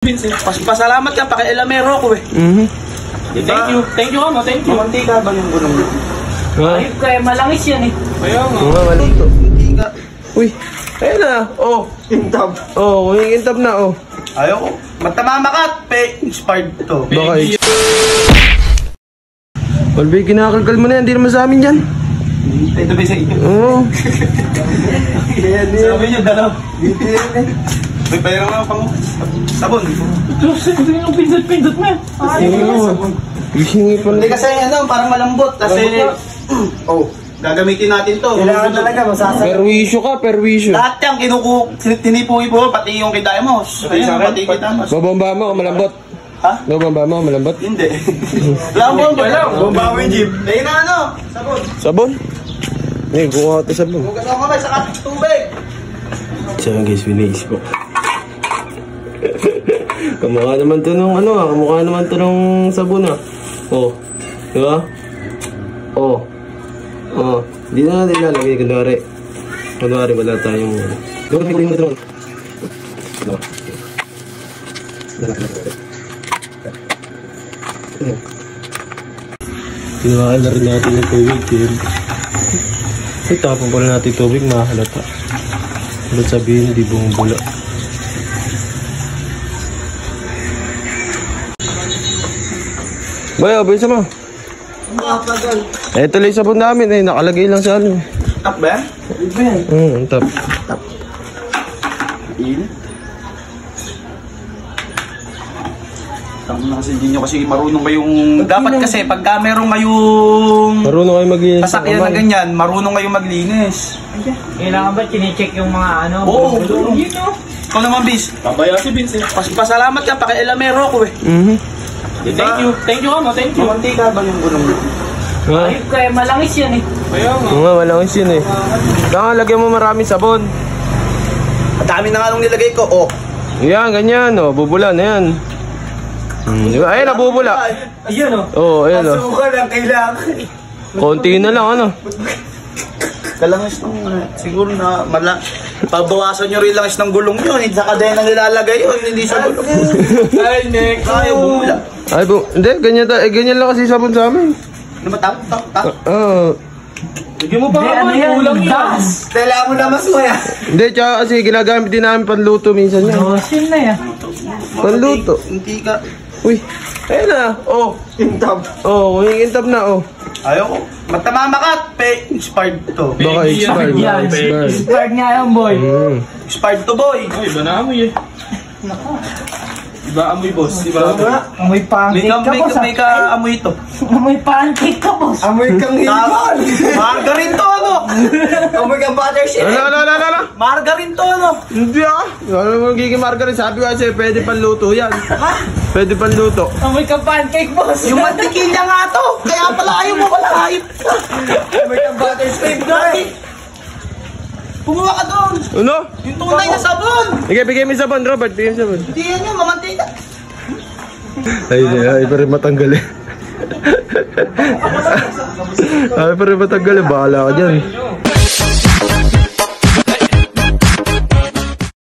Pasalamat ka, paki-elamero ko eh. Thank you, ano, thank you. Mantika ba yung gulong? Ayun kaya malangis yan eh. Ayaw nga. Malito. Mantika. Uy, ayun na. Oh, Intab. oh, intab na, oh. Ayaw ko. Matamama ka. Expired to. Baka Palbi, kinakalkal mo na yan. Hindi naman sa amin yan. Ito ba sa inyo? Oo. Sabi niyo, dalaw. May pera nga pang sabon. Diyos, hindi yung pindot-pindot mo yan. Isingi pa Hindi na. kasi ano, parang malambot. Kasi, gagamitin natin to. Kailangan talaga masasag. Perwisyo ka, perwisyo. Lahat yan, tinipuwi po, pati yung kay Diamos. Ayan, pati kay Diamos. Babamba mo, malambot. Ha? Babamba mo, malambot. Hindi. Wala mo, bomba ko yung jeep. Ayun na ano, sabon. Sabon? Eh, kuha ka sabon. Hugas ako kamay sa tubig. Siya guys, bilis po. Kamukha naman to nung ano kamukha naman to nung sabon ah. Oh, di ba? Oh. Oh, di na natin lalagay kunwari. Kunwari wala tayong gawin ko yung ito. Tinawaan na rin natin ng tubig din. Ay, tapon pala natin tubig, makahalata. Ba't sabihin, di bumubula. Bayo, bisa mo. Eh, tuloy sabon namin eh, nakalagay lang sa ano. Tap ba yan? Tap. Tama na kasi hindi nyo kasi marunong kayong... Dapat kasi pagka merong mayong... Marunong kayo maglinis. Pasakyan na ganyan, marunong kayong maglinis. Kailangan ba chinecheck yung mga ano? Oo, ikaw naman, Bis. Babaya si Vince eh. Pasalamat ka, paki-elamero ko eh. Thank you, ano, thank you. Mantika ba yung gulong? Ayun kaya malangis yan eh. Ayaw nga. Oo nga, walang isin eh. Kaya lagyan mo maraming sabon. Ang dami na nga nung nilagay ko, oh. Yan, ganyan oh, bubula na yan. Ayun, nabubula. Ayun oh. Oo, ayun oh. Sukan ang kailangan. Konti na lang, ano. Kalangis ng, siguro na, pabawasan nyo rin langis ng gulong yun. Sa kadena nilalagay yun, hindi sa gulong. Ay, next. Ayaw, bumula. Ay, hindi, ganyan lang kasi sabon sa amin. Ano ba, tap? Oo. Bigyan mo pa Ano naman, yan? kulang yan. Das! Kailangan mo na mas maya. Hindi, tsaka kasi ginagamit din namin panluto minsan yan. Dosin na yan. Panluto. Hindi ka. Uy, ayun na. Oh, Intab. oh, intab na oh. Ayaw ko. Matamama ka, expired to. Baka expired. Yan. Expired nga yan boy. Expired to, boy. Ay, iba na amoy eh. Iba amoy, boss. Iba amoy. Amoy pancake ka boss May ka-amoy ito. Amoy pancake ka boss. Amoy kang hipon. Margarine to, ano? Amoy kang butter shit. Ano? Margarine to, ano? Hindi ah. Ano magiging margarine? Sabi ko kasi pwede panluto yan. Pwede panluto. Amoy ka pancake boss. Yung mantikilya nga to. Kaya pala ayaw mo pala hayop. Amoy kang butter shit. Pumuha ka doon. Ano? Yung tunay na sabon. Bigay mo yung sabon, Robert. Bigay mo yung sabon. Hindi yan yung mamantika. Ay, pa rin matanggal eh. Ay, pa rin matanggal eh. Bahala ka dyan.